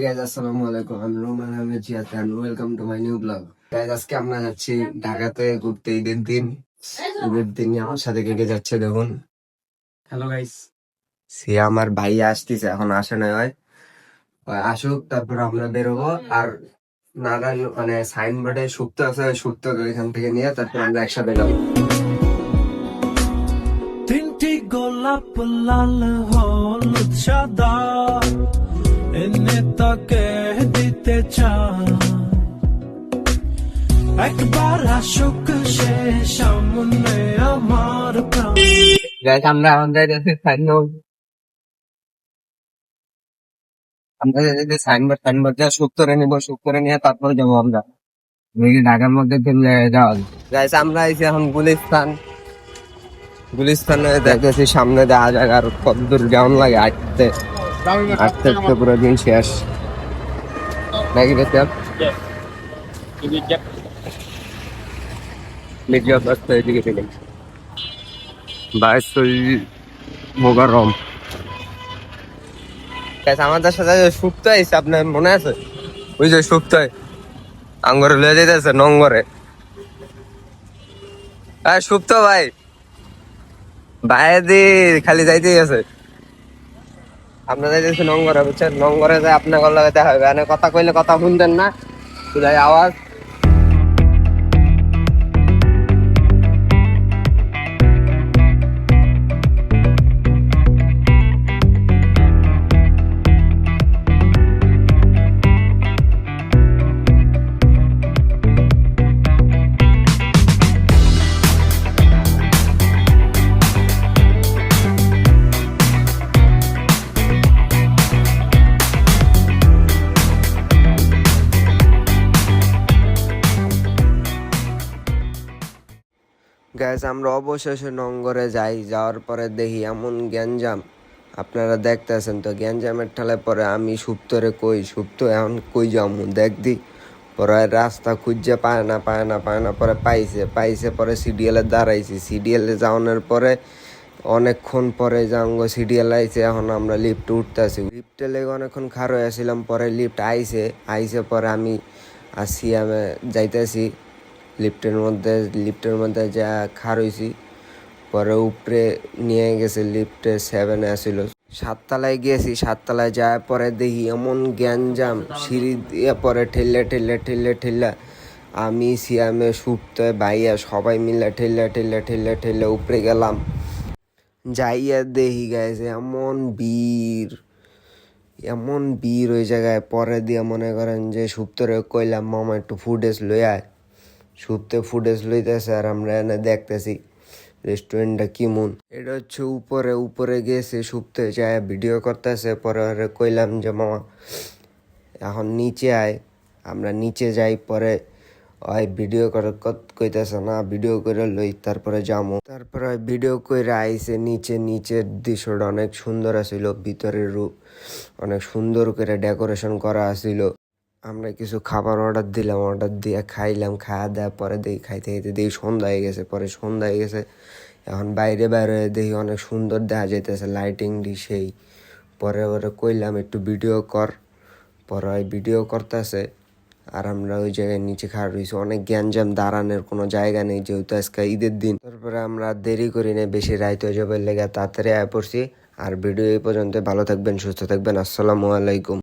Guys আসসালামু আলাইকুম, আমি Roman Ahmed Ziad and welcome to my new blog. Guys আজকে আমরা যাচ্ছি ঢাকাতে ঘুরতে। ঈদের দিন আমার সাথে কেটে যাচ্ছে। দেখুন, হ্যালো গাইস, সে আমার ভাই আসতেছে, এখন আসে না হয়, আসুক তারপর আমরা বেরোবো। আর নারায়ণ মানে সাইনবোর্ডে সুক্ত আছে, ওই সুক্ত এখান থেকে নিয়ে তারপর আমরা একসাথে যাবো। তিনটি গোলাপ লাল হলুদ সাদা এনে তাকে দিতে চাই, একবার আসুক সে সামনে আমার প্রাণ। গাইস আমরা এখন যাইতেছি সাইনবোর্ড, আমরা যাইতেছি সাইনবোর্ড যা সুক্ত করে নিবো, সুক্ত করে নিয়ে তারপর যাবো আমরা ঢাকার মধ্যে যাওয়া। গাইস আমরা আইছি এখন গুলিস্তানে দেখতেছি, সামনে দেওয়া যায় আর কতদূর কেমন লাগে হাঁটতে হাঁটতে পুরো দিন শেষ নাকি দেখতে মোগারম। আমাদের সাথে সুপ্ত আইছে, আপনার মনে আছে? ওই যে সুপ্ত আঙ্গরে লয়ে যেতেছে নঙ্গরে। সুপ্ত ভাই ভাইদি খালি যাইতেই আছে। আপনার যাইতেছে নঙ্গরে, বুঝছেন? নঙ্গরে যায় আপনার লগে দেখা হবে, মানে কথা কইলে কথা শুনতেন না, শুধাই আওয়াজ। গ্যাস আমরা অবশেষে নঙ্গরে যাওয়ার পরে দেখি এমন গ্যাঞ্জাম, আপনারা দেখতেছেন তো গ্যাঞ্জামের ঠেলায় পরে আমি সুপ্তরে সুপ্ত এখন কই যাবো দেখ দি। পরে রাস্তা খুঁজে পায় না পরে পাইছে পরে সিডিএলে দাঁড়াইছি। সিডিএলে যাওয়ানোর পরে অনেকক্ষণ পরে যাঙ্গো সিডিএল আইছে, এখন আমরা লিফটে উঠতেছি। লিফটে লেগে অনেকক্ষণ খার হয়েছিলাম, পরে লিফট আইছে পরে আমি আমি যাইতেছি লিফটের মধ্যে যা খার হয়েছি। পরে উপরে নিয়ে গেছে, লিফটে 7 আসিল। 7 তলায় গিয়েছি, 7 তলায় যাওয়ার পরে দেখি এমন গ্যাঞ্জাম, সিঁড়ি দিয়ে পরে ঠেললে আমি সিয়ামে সুপ্তে ভাইয়া সবাই মিলে ঠেললে উপরে গেলাম। যাইয়া দেখি গেছে এমন ভিড় ওই জায়গায়। পরে দিয়ে মনে করেন যে সুপ্তরে কইলাম মামা একটু ফুটেজ লই আয়। সুপ্তে ফুটেজ লইতেছে আর আমরা এনে দেখতেছি রেস্টুরেন্টটা কেমন। এটা হচ্ছে উপরে গেছে, সুপ্তে যায় ভিডিও করতেছে। পরে কইলাম যে মামা এখন নিচে আয়, আমরা নিচে যাই। পরে ওই ভিডিও করে কইতেছে না, ভিডিও করে লই তারপরে যাবো। তারপরে ওই ভিডিও করে আইসে নিচের দৃশ্যটা অনেক সুন্দর আছিল, ভিতরের রূপ অনেক সুন্দর করে ডেকোরেশন করা আছিল। আমরা কিছু খাবার অর্ডার দিলাম, অর্ডার দিয়ে খাইলাম। খাওয়া দেওয়া পরে দেখি খাইতে দেখি সন্ধ্যা হয়ে গেছে। এখন বাইরে দেখি অনেক সুন্দর দেখা যাইতেছে, লাইটিং দি সেই। পরে কইলাম একটু ভিডিও কর, পরে ওই ভিডিও করতেছে। আর আমরা ওই জায়গায় নিচে খাড়া রয়েছি, অনেক গ্যাঞ্জাম, দাঁড়ানোর কোনো জায়গা নেই যেহেতু আজকে ঈদের দিন। তারপরে আমরা দেরি করি না, বেশি রাইত হয়ে যাবে লেগে তাড়াতাড়ি আয় পড়ছি। আর ভিডিও এই পর্যন্ত, ভালো থাকবেন, সুস্থ থাকবেন, আসসালামু আলাইকুম।